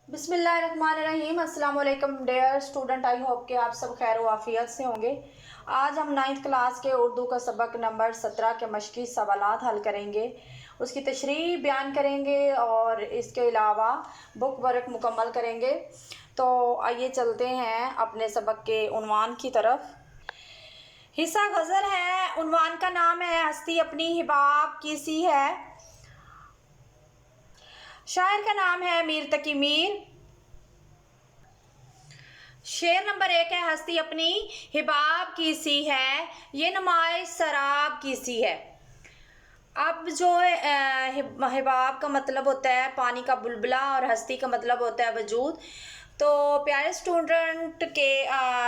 बिस्मिल्लाहिर्रहमानिर्रहीम। अस्सलाम वालेकुम डियर स्टूडेंट, आई होप कि आप सब खैर वाफियत से होंगे। आज हम 9th क्लास के उर्दू का सबक नंबर 17 के मश्की सवालात हल करेंगे, उसकी तशरीह बयान करेंगे और इसके अलावा बुक वर्क मुकम्मल करेंगे। तो आइए चलते हैं अपने सबक के उन्वान की तरफ। हिस्सा गज़ल है, उन्वान का नाम है हस्ती अपनी हिबाब की सी है। शायर का नाम है मीर तकी मीर। शेर नंबर 1 है हस्ती अपनी हिबाब की सी है, ये नुमाइश शराब की सी है। अब जो हिबाब का मतलब होता है पानी का बुलबुला और हस्ती का मतलब होता है वजूद। तो प्यारे स्टूडेंट के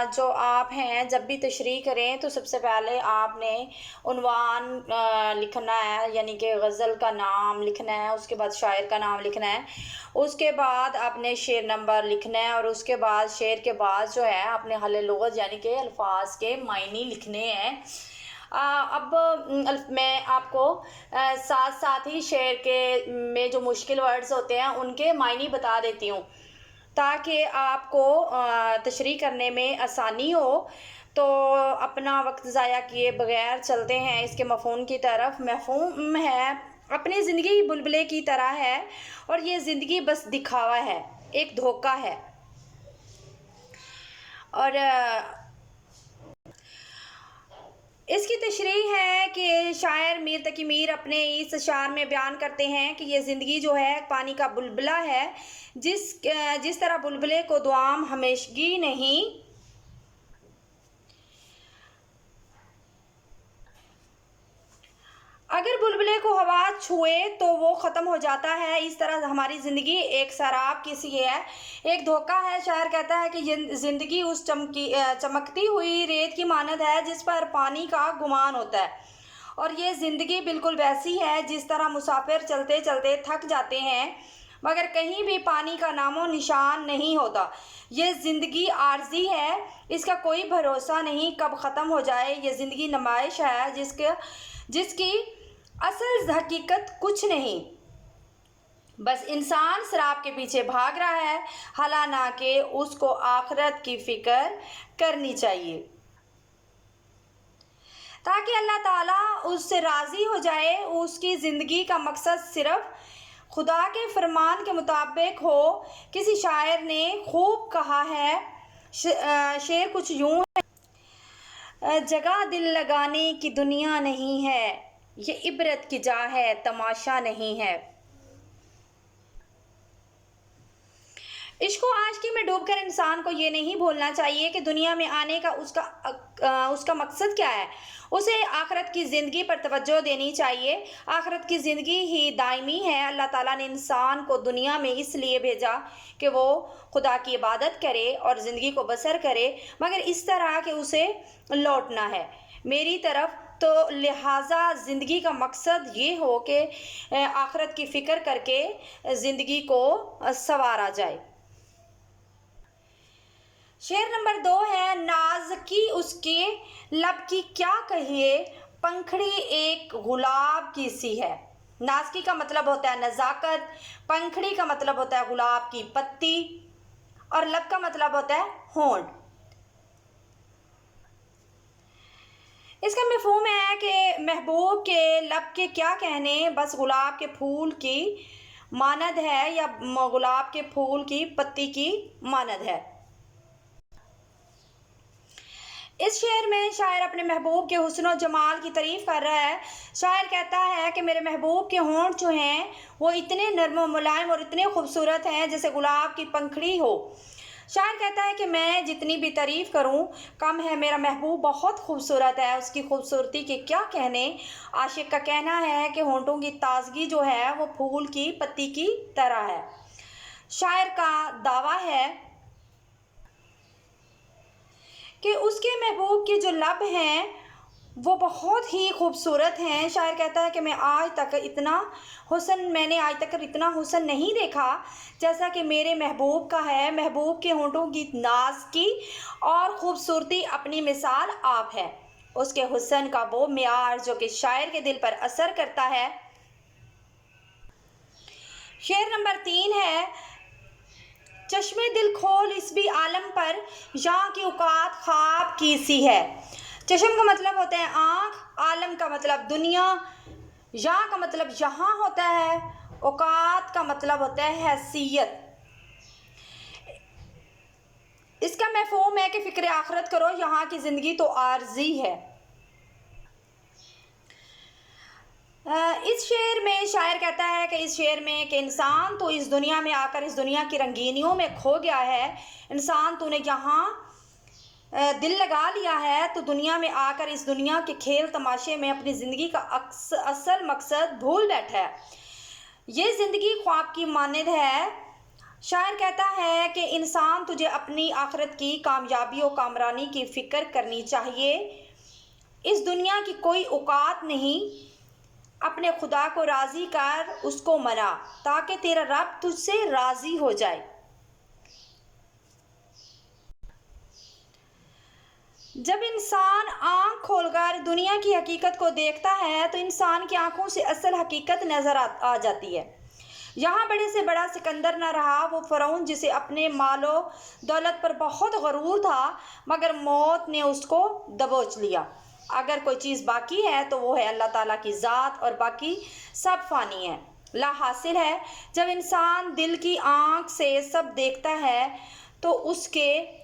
जो आप हैं, जब भी तशरीह करें तो सबसे पहले आपने उन्वान लिखना है, यानी कि गज़ल का नाम लिखना है, उसके बाद शायर का नाम लिखना है, उसके बाद आपने शेर नंबर लिखना है और उसके बाद शेर के बाद जो है आपने हल लुग़त यानी कि अल्फाज के मायने लिखने हैं। अब मैं आपको साथ साथ ही शेर के में जो मुश्किल वर्ड्स होते हैं उनके मायने बता देती हूँ ताकि आपको तशरीह करने में आसानी हो। तो अपना वक्त ज़ाया किए बगैर चलते हैं इसके मफ़हूम की तरफ। मफ़हूम है अपनी ज़िंदगी बुलबुले की तरह है और ये ज़िंदगी बस दिखावा है, एक धोखा है। और इसकी तशरीह है कि शायर मीर तकी मीर अपने इस अशार में बयान करते हैं कि ये ज़िंदगी जो है पानी का बुलबुला है, जिस तरह बुलबुले को दुआम हमेशगी नहीं। अगर बुलबुले को हवा छुए तो वो ख़त्म हो जाता है, इस तरह हमारी ज़िंदगी एक शराब की सी है, एक धोखा है। शायर कहता है कि ये ज़िंदगी उस चमकती हुई रेत की मानद है जिस पर पानी का गुमान होता है, और ये ज़िंदगी बिल्कुल वैसी है जिस तरह मुसाफिर चलते चलते थक जाते हैं मगर कहीं भी पानी का नामो निशान नहीं होता। ये ज़िंदगी आर्जी है, इसका कोई भरोसा नहीं कब ख़त्म हो जाए। ये ज़िंदगी नुमाइश है जिसकी असल हकीकत कुछ नहीं, बस इंसान शराब के पीछे भाग रहा है, हालांकि उसको आखिरत की फ़िक्र करनी चाहिए ताकि अल्लाह ताला उससे राज़ी हो जाए। उसकी ज़िंदगी का मकसद सिर्फ खुदा के फरमान के मुताबिक हो। किसी शायर ने खूब कहा है, शेर कुछ यूं है, जगह दिल लगाने की दुनिया नहीं है, ये इबरत की जा है तमाशा नहीं है। इश्क व आशिकी में डूबकर इंसान को ये नहीं भूलना चाहिए कि दुनिया में आने का उसका मकसद क्या है। उसे आखिरत की ज़िंदगी पर तवज्जो देनी चाहिए। आखिरत की ज़िंदगी ही दायमी है। अल्लाह ताला ने इंसान को दुनिया में इसलिए भेजा कि वो खुदा की इबादत करे और ज़िंदगी को बसर करे, मगर इस तरह कि उसे लौटना है मेरी तरफ। तो लिहाजा ज़िंदगी का मकसद ये हो कि आखिरत की फ़िक्र करके ज़िंदगी को संवारा जाए। शेर नंबर 2 है नाज़की उसके लब की क्या कहिए, पंखड़ी एक गुलाब की सी है। नाज़की का मतलब होता है नज़ाकत, पंखड़ी का मतलब होता है गुलाब की पत्ती और लब का मतलब होता है होंठ। इसका मफ़हूम है कि महबूब के लब के क्या कहने, बस गुलाब के फूल की मानद है या गुलाब के फूल की पत्ती की मानद है। इस शेर में शायर अपने महबूब के हुस्न और जमाल की तारीफ़ कर रहा है। शायर कहता है कि मेरे महबूब के होंठ जो हैं वो इतने नर्म और मुलायम और इतने खूबसूरत हैं जैसे गुलाब की पंखड़ी हो। शायर कहता है कि मैं जितनी भी तारीफ़ करूं कम है, मेरा महबूब बहुत खूबसूरत है, उसकी खूबसूरती के क्या कहने। आशिक का कहना है कि होंठों की ताजगी जो है वो फूल की पत्ती की तरह है। शायर का दावा है कि उसके महबूब के जो लब हैं वो बहुत ही खूबसूरत हैं। शायर कहता है कि मैंने आज तक इतना हुस्न नहीं देखा जैसा कि मेरे महबूब का है। महबूब के होंठों की नाज़की और ख़ूबसूरती अपनी मिसाल आप है। उसके हुस्न का वो मियार जो कि शायर के दिल पर असर करता है। शेर नंबर 3 है चश्मे दिल खोल इस भी आलम पर, यहाँ की औकात ख्वाब की सी है। चश्म का मतलब होता है आँख, आलम का मतलब दुनिया, यहाँ का मतलब यहाँ होता है, औकात का मतलब होता है हैसियत। इसका मफ़हूम है कि फ़िक्र आखिरत करो, यहाँ की ज़िंदगी तो आर्जी है। इस शेर में शायर कहता है कि इस शेर में कि इंसान तो इस दुनिया में आकर इस दुनिया की रंगीनियों में खो गया है। इंसान तूने यहाँ दिल लगा लिया है तो दुनिया में आकर इस दुनिया के खेल तमाशे में अपनी ज़िंदगी का असल मकसद भूल बैठा है। ये ज़िंदगी ख्वाब की मानद है। शायर कहता है कि इंसान तुझे अपनी आखिरत की कामयाबी और कामरानी की फ़िक्र करनी चाहिए। इस दुनिया की कोई औकात नहीं, अपने खुदा को राज़ी कर, उसको मना ताकि तेरा रब तुझसे राज़ी हो जाए। जब इंसान आँख खोलकर दुनिया की हकीकत को देखता है तो इंसान की आंखों से असल हकीकत नज़र आ जाती है। यहाँ बड़े से बड़ा सिकंदर न रहा, वो फ़िरौन जिसे अपने मालो दौलत पर बहुत गरूर था, मगर मौत ने उसको दबोच लिया। अगर कोई चीज़ बाकी है तो वो है अल्लाह ताला की ज़ात, और बाकी सब फ़ानी है, ला हासिल है। जब इंसान दिल की आँख से सब देखता है तो उसके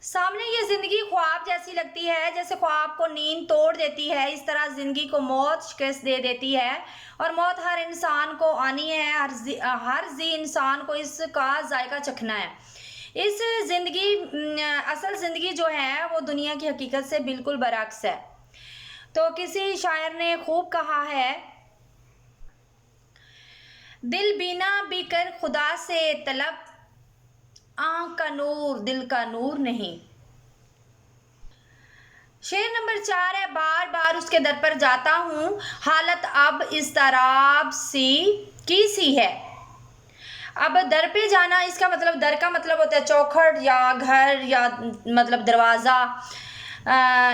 सामने ये ज़िंदगी ख्वाब जैसी लगती है, जैसे ख्वाब को नींद तोड़ देती है, इस तरह ज़िंदगी को मौत शिकस्त दे देती है। और मौत हर इंसान को आनी है, हर जी इंसान को इसका जायका चखना है। इस ज़िंदगी असल ज़िंदगी जो है वो दुनिया की हकीकत से बिल्कुल बरअक्स है। तो किसी शायर ने खूब कहा है, दिल बीना बीकर खुदा से तलब, आँख का नूर दिल का नूर नहीं। शेर नंबर 4 है, बार बार उसके दर पर जाता हूँ, हालत अब इज़्तिराब सी है। अब दर पे जाना, इसका मतलब दर का मतलब होता है चौखट या घर या मतलब दरवाज़ा।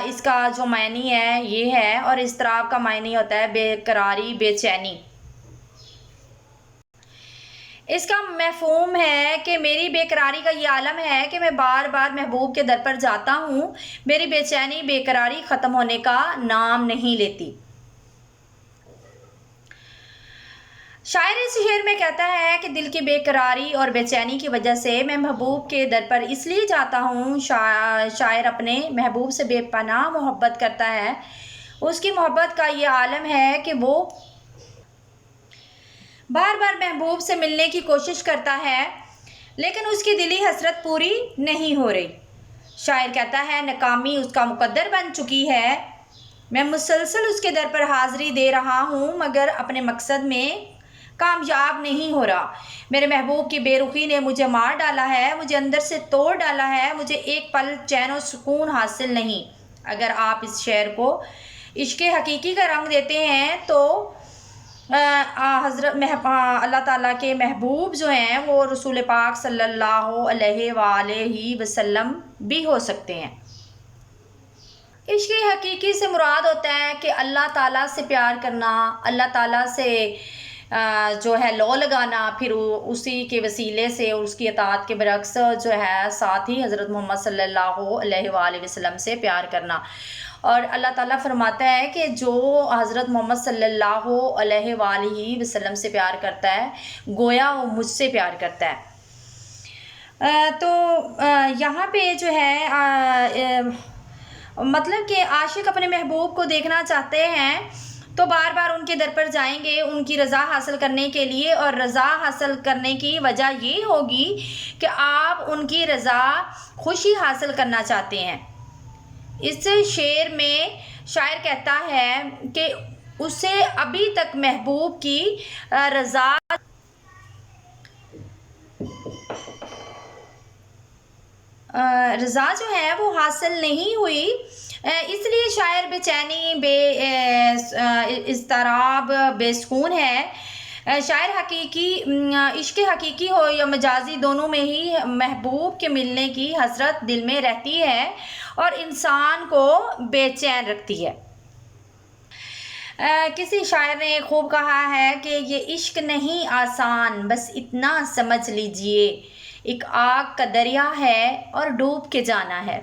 इसका जो मायनी है ये है, और इज़्तिराब का मायनी होता है बेकरारी, बेचैनी। इसका मफ़हूम है कि मेरी बेकरारी का ये आलम है कि मैं बार बार महबूब के दर पर जाता हूँ, मेरी बेचैनी बेकरारी ख़त्म होने का नाम नहीं लेती। शायर इस शेर में कहता है कि दिल की बेकरारी और बेचैनी की वजह से मैं महबूब के दर पर इसलिए जाता हूँ। शायर अपने महबूब से बेपनाह मोहब्बत करता है। उसकी मोहब्बत का ये आलम है कि वो बार बार महबूब से मिलने की कोशिश करता है, लेकिन उसकी दिली हसरत पूरी नहीं हो रही। शायर कहता है, नाकामी उसका मुकद्दर बन चुकी है। मैं मुसलसल उसके दर पर हाज़िरी दे रहा हूँ, मगर अपने मकसद में कामयाब नहीं हो रहा। मेरे महबूब की बेरुखी ने मुझे मार डाला है, मुझे अंदर से तोड़ डाला है, मुझे एक पल चैन और सुकून हासिल नहीं। अगर आप इस शेर को इश्क़ हकीकी का रंग देते हैं तो अल्लाह ताला के महबूब जो हैं वो रसूल पाक सल्लल्लाहु अलैहि वसल्लम भी हो सकते हैं। इश्क़ हकीकी से मुराद होता है कि अल्लाह ताला से प्यार करना, अल्लाह ताला से जो है लौ लगाना, फिर उसी के वसीले से उसकी अताअत के बरक्स जो है साथ ही हज़रत मोहम्मद सल्लल्लाहु अलैहि वसल्लम से प्यार करना। और अल्लाह ताला फरमाता है कि जो हज़रत मोहम्मद सल्लल्लाहु अलैहि वसल्लम से प्यार करता है गोया वो मुझसे प्यार करता है। तो यहाँ पे जो है मतलब कि आशिक अपने महबूब को देखना चाहते हैं तो बार बार उनके दर पर जाएंगे उनकी रज़ा हासिल करने के लिए, और रज़ा हासिल करने की वजह ये होगी कि आप उनकी रज़ा खुशी हासिल करना चाहते हैं। इस शेर में शायर कहता है कि उसे अभी तक महबूब की रज़ा जो है वो हासिल नहीं हुई, इसलिए शायर बेचैनी इज़्तिराब बेसुकून है। शायर हकीकी इश्क़ हकीकी हो या मजाजी दोनों में ही महबूब के मिलने की हसरत दिल में रहती है और इंसान को बेचैन रखती है। किसी शायर ने खूब कहा है कि ये इश्क नहीं आसान, बस इतना समझ लीजिए, एक आग का दरिया है और डूब के जाना है।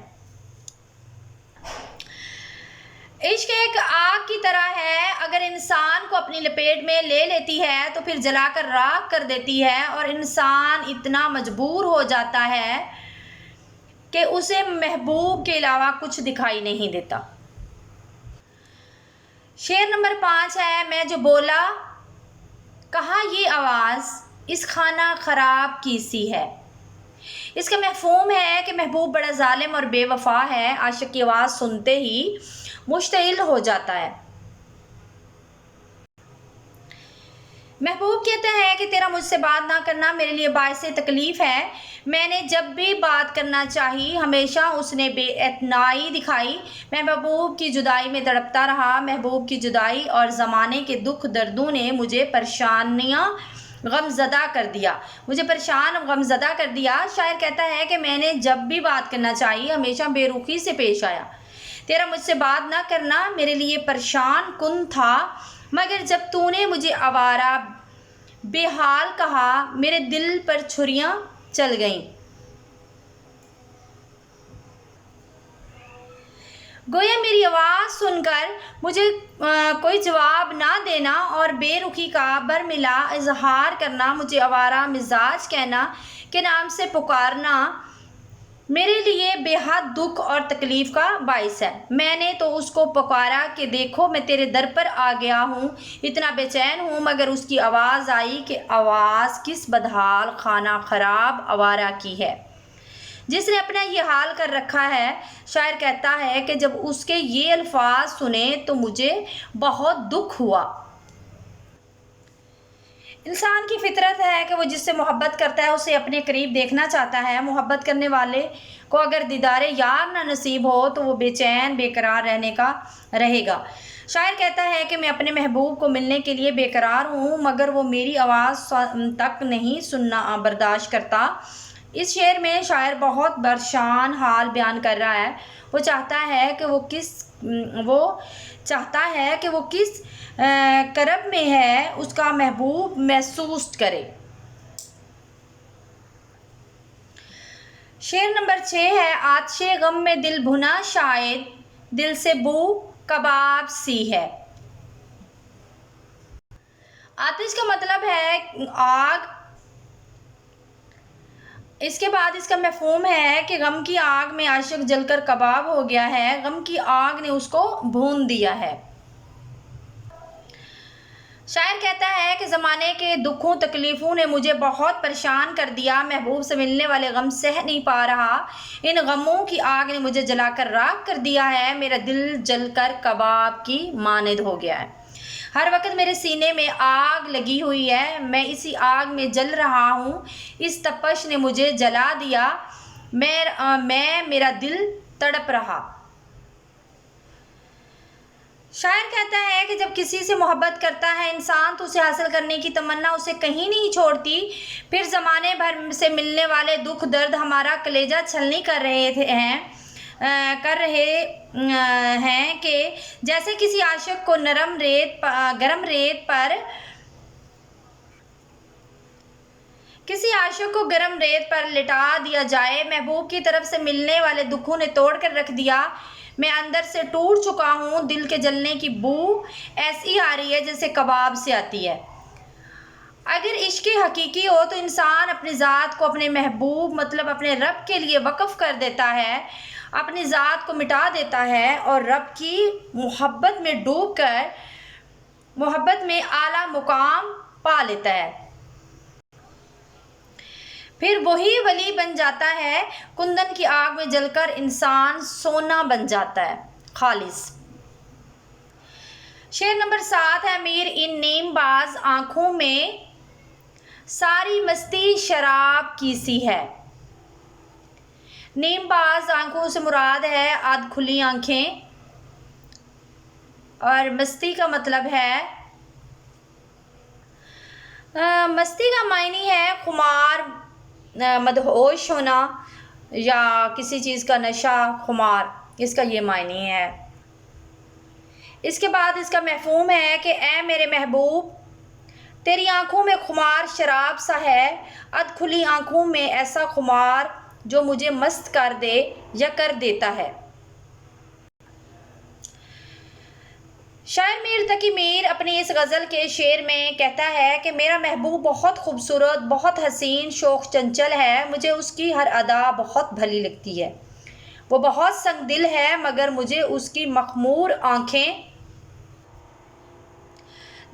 इश्क एक आग की तरह है, अगर इंसान को अपनी लपेट में ले लेती है तो फिर जलाकर राख कर देती है और इंसान इतना मजबूर हो जाता है कि उसे महबूब के अलावा कुछ दिखाई नहीं देता। शेर नंबर 5 है, मैं जो बोला कहा ये आवाज़ इस खाना ख़राब की सी है। इसका मफ़हूम है कि महबूब बड़ा जालिम और बेवफा है, आशिक की आवाज़ सुनते ही मुश्तइल हो जाता है। महबूब कहते हैं कि तेरा मुझसे बात ना करना मेरे लिए बाइसे तकलीफ़ है। मैंने जब भी बात करना चाही हमेशा उसने बेइतनाई दिखाई। मैं महबूब की जुदाई में तड़पता रहा। महबूब की जुदाई और ज़माने के दुख दर्दों ने मुझे परेशानियाँ गमज़दा कर दिया, मुझे परेशान गमज़दा कर दिया। शायर कहता है कि मैंने जब भी बात करना चाहिए हमेशा बेरुखी से पेश आया। तेरा मुझसे बात ना करना मेरे लिए परेशान कुन था, मगर जब तूने मुझे आवारा बेहाल कहा मेरे दिल पर छुरियां चल गईं। गोया मेरी आवाज़ सुनकर मुझे कोई जवाब ना देना और बेरुखी का बरमिला इजहार करना, मुझे आवारा मिजाज कहना के नाम से पुकारना मेरे लिए बेहद दुख और तकलीफ़ का बाइस है। मैंने तो उसको पुकारा कि देखो मैं तेरे दर पर आ गया हूँ, इतना बेचैन हूँ, मगर उसकी आवाज़ आई कि आवाज़ किस बदहाल खाना ख़राब आवारा की है, जिसने अपना ये हाल कर रखा है। शायर कहता है कि जब उसके ये अल्फाज सुने तो मुझे बहुत दुख हुआ। इंसान की फितरत है कि वो जिससे मोहब्बत करता है उसे अपने करीब देखना चाहता है। मोहब्बत करने वाले को अगर दीदारे यार ना नसीब हो तो वो बेचैन बेकरार रहने का रहेगा। शायर कहता है कि मैं अपने महबूब को मिलने के लिए बेकरार हूँ, मगर वो मेरी आवाज़ तक नहीं सुनना बर्दाश्त करता। इस शेर में शायर बहुत परेशान हाल बयान कर रहा है। वो चाहता है कि वो किस करब में है उसका महबूब महसूस करे। शेर नंबर 6 है, आतिशे गम में दिल भुना शायद दिल से बू कबाब सी है। आतिश का मतलब है आग। इसके बाद इसका मफ़हूम है कि गम की आग में आशिक जलकर कबाब हो गया है, गम की आग ने उसको भून दिया है। शायर कहता है कि ज़माने के दुखों तकलीफ़ों ने मुझे बहुत परेशान कर दिया, महबूब से मिलने वाले गम सह नहीं पा रहा, इन गमों की आग ने मुझे जलाकर राख कर दिया है, मेरा दिल जलकर कबाब की मानद हो गया है। हर वक्त मेरे सीने में आग लगी हुई है, मैं इसी आग में जल रहा हूँ, इस तपश ने मुझे जला दिया, मेरा दिल तड़प रहा। शायर कहता है कि जब किसी से मोहब्बत करता है इंसान तो उसे हासिल करने की तमन्ना उसे कहीं नहीं छोड़ती। फिर ज़माने भर से मिलने वाले दुख दर्द हमारा कलेजा छलनी कर रहे हैं कि जैसे किसी आशिक को गरम रेत पर लिटा दिया जाए। महबूब की तरफ से मिलने वाले दुखों ने तोड़ कर रख दिया, मैं अंदर से टूट चुका हूँ, दिल के जलने की बू ऐसी आ रही है जैसे कबाब से आती है। अगर इश्क हकीकी हो तो इंसान अपनी ज़ात को अपने महबूब मतलब अपने रब के लिए वक़्फ़ कर देता है, अपनी ज़ात को मिटा देता है और रब की मोहब्बत में डूबकर मोहब्बत में आला मुकाम पा लेता है। फिर वही वली बन जाता है, कुंदन की आग में जलकर इंसान सोना बन जाता है खालिस। शेर नंबर 7 है, मीर इन नीमबाज आँखों में सारी मस्ती शराब की सी है। नीमबाज आँखों से मुराद है आध खुली आँखें, और मस्ती का मतलब है मस्ती का मायने है खुमार, मदहोश होना या किसी चीज़ का नशा, खुमार, इसका ये मायने है। इसके बाद इसका मफ़हूम है कि ए मेरे महबूब, तेरी आँखों में खुमार शराब सा है, अध खुली आँखों में ऐसा खुमार जो मुझे मस्त कर दे या कर देता है। शायर मीर तकी मीर अपनी इस गज़ल के शेर में कहता है कि मेरा महबूब बहुत खूबसूरत, बहुत हसीन, शौक़ चंचल है, मुझे उसकी हर अदा बहुत भली लगती है। वो बहुत संगदिल है मगर मुझे उसकी मखमूर आँखें,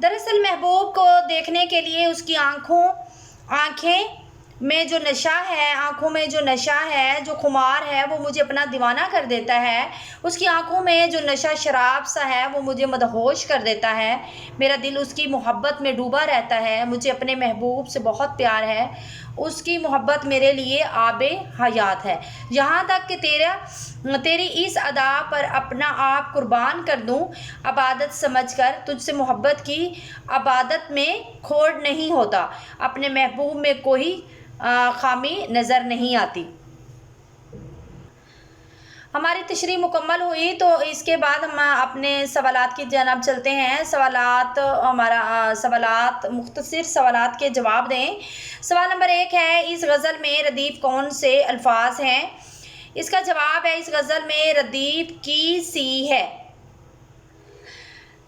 दरअसल महबूब को देखने के लिए उसकी आँखें में जो नशा है, आँखों में जो नशा है, जो खुमार है, वो मुझे अपना दीवाना कर देता है। उसकी आँखों में जो नशा शराब सा है वो मुझे मदहोश कर देता है। मेरा दिल उसकी मोहब्बत में डूबा रहता है। मुझे अपने महबूब से बहुत प्यार है। उसकी मोहब्बत मेरे लिए आबे हयात है। यहाँ तक कि तेरी इस अदा पर अपना आप कुर्बान कर दूँ, अबादत समझकर। तुझसे मोहब्बत की अबादत में खोड़ नहीं होता। अपने महबूब में कोई खामी नज़र नहीं आती। हमारी तशरीह मुकम्मल हुई तो इसके बाद हम अपने सवालात की जानब चलते हैं। सवालात मुख्तसर सवालात के जवाब दें। सवाल नंबर 1 है, इस गज़ल में रदीफ़ कौन से अल्फाज हैं? इसका जवाब है, इस गज़ल में रदीफ़ की सी है।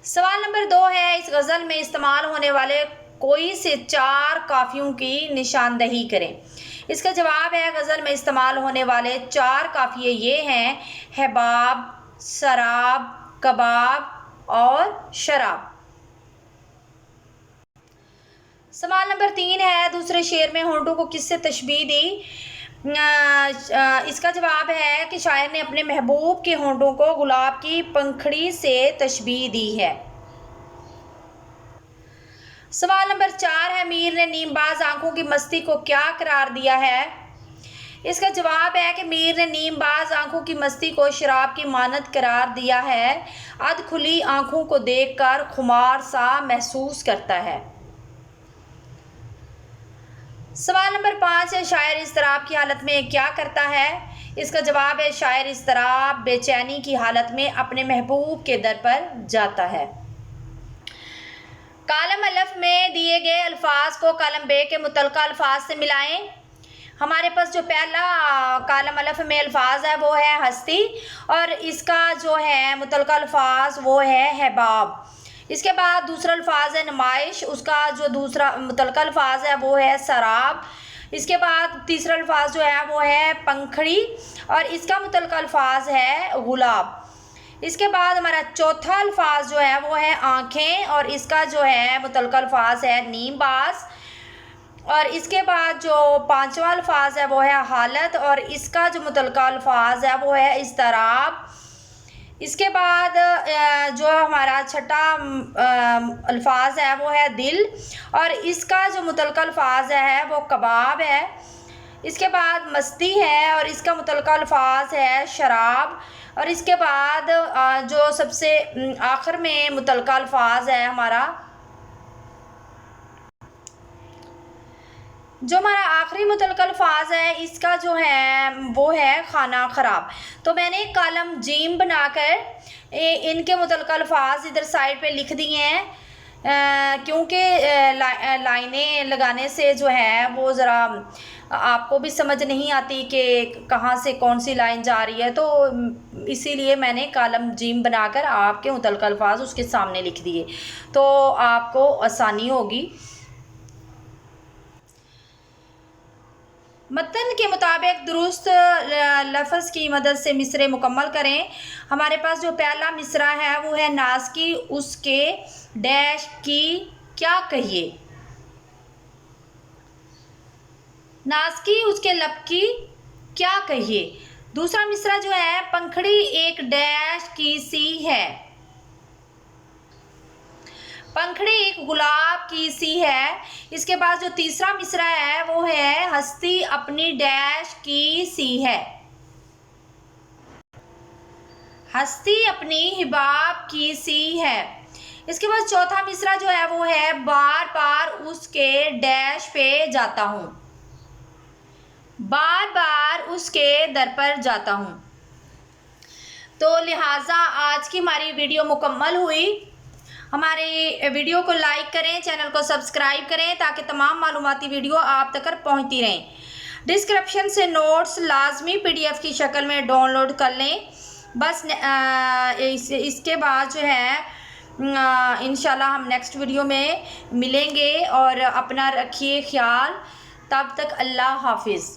सवाल नंबर 2 है, इस गज़ल में इस्तेमाल होने वाले कोई से 4 काफ़ियों की निशानदही करें। इसका जवाब है, गज़ल में इस्तेमाल होने वाले 4 काफ़िये ये हैं, हिबाब, सराब, कबाब और शराब। सवाल नंबर 3 है, दूसरे शेर में होंठों को किससे तशबीह दी? इसका जवाब है कि शायर ने अपने महबूब के होंठों को गुलाब की पंखड़ी से तशबीह दी है। सवाल नंबर 4 है, मीर ने नीमबाज आंखों की मस्ती को क्या करार दिया है? इसका जवाब है कि मीर ने नीमबाज आंखों की मस्ती को शराब की मानद करार दिया है। अध खुली आंखों को देखकर खुमार सा महसूस करता है। सवाल नंबर 5 है, शायर इज़्तिराब की हालत में क्या करता है? इसका जवाब है, शायर इज़्तिराब बेचैनी की हालत में अपने महबूब के दर पर जाता है। कालम अलफ में दिए गए अल्फाज को कालम बे के मुतलका अल्फाज से मिलाएं। हमारे पास जो पहला कालम अलफ में अल्फाज है वो है हस्ती, और इसका जो है मुतलका अल्फाज वो है हिबाब। इसके बाद दूसरा अल्फाज है नुमाइश, उसका जो दूसरा मुतलका अल्फाज है वो है सराब। इसके बाद तीसरा अल्फाज जो है वो है पंखड़ी, और इसका मुतलका अल्फाज है गुलाब। इसके बाद हमारा चौथा अल्फाज जो है वो है आँखें, और इसका जो है मुतलका अल्फाज है नीमबाज। और इसके बाद जो पांचवा अल्फाज है वो है हालत, और इसका जो मुतलका अल्फाज है वो है इज़्तिराब। इसके बाद जो हमारा छठा अल्फाज है वो है दिल, और इसका जो मुतलका अल्फाज है वो कबाब है। इसके बाद मस्ती है, और इसका मुतलका अल्फाज है शराब। और इसके बाद जो सबसे आखिर में मुतलका अल्फाज है हमारा, जो हमारा आखिरी मुतलका अल्फाज है, इसका जो है वो है खाना ख़राब। तो मैंने एक कॉलम जीम बनाकर इनके मुतलका अल्फाज इधर साइड पे लिख दिए हैं, क्योंकि लाइनें लगाने से जो है वो ज़रा आपको भी समझ नहीं आती कि कहाँ से कौन सी लाइन जा रही है, तो इसीलिए मैंने कॉलम जीम बनाकर आपके मुतलका अल्फाज उसके सामने लिख दिए, तो आपको आसानी होगी। मतन के मुताबिक दुरुस्त लफ्ज़ की मदद से मिसरे मुकम्मल करें। हमारे पास जो पहला मिसरा है वो है, नाज की उसके डैश की क्या कहिए। नाज की उसके लब की क्या कहिए। दूसरा मिसरा जो है, पंखड़ी एक डैश की सी है। पंखड़ी एक गुलाब की सी है। इसके बाद जो तीसरा मिसरा है वो है, हस्ती अपनी डैश की सी है। हस्ती अपनी हिबाब की सी है। इसके बाद चौथा मिसरा जो है वो है, बार बार उसके डैश पे जाता हूँ। बार बार उसके दर पर जाता हूँ। तो लिहाजा आज की हमारी वीडियो मुकम्मल हुई। हमारे वीडियो को लाइक करें, चैनल को सब्सक्राइब करें ताकि तमाम मालूमाती वीडियो आप तक पहुंचती रहें। डिस्क्रिप्शन से नोट्स लाजमी PDF की शक्ल में डाउनलोड कर लें। बस इसके बाद जो है इंशाल्लाह हम नेक्स्ट वीडियो में मिलेंगे और अपना रखिए ख्याल। तब तक अल्लाह हाफिज़।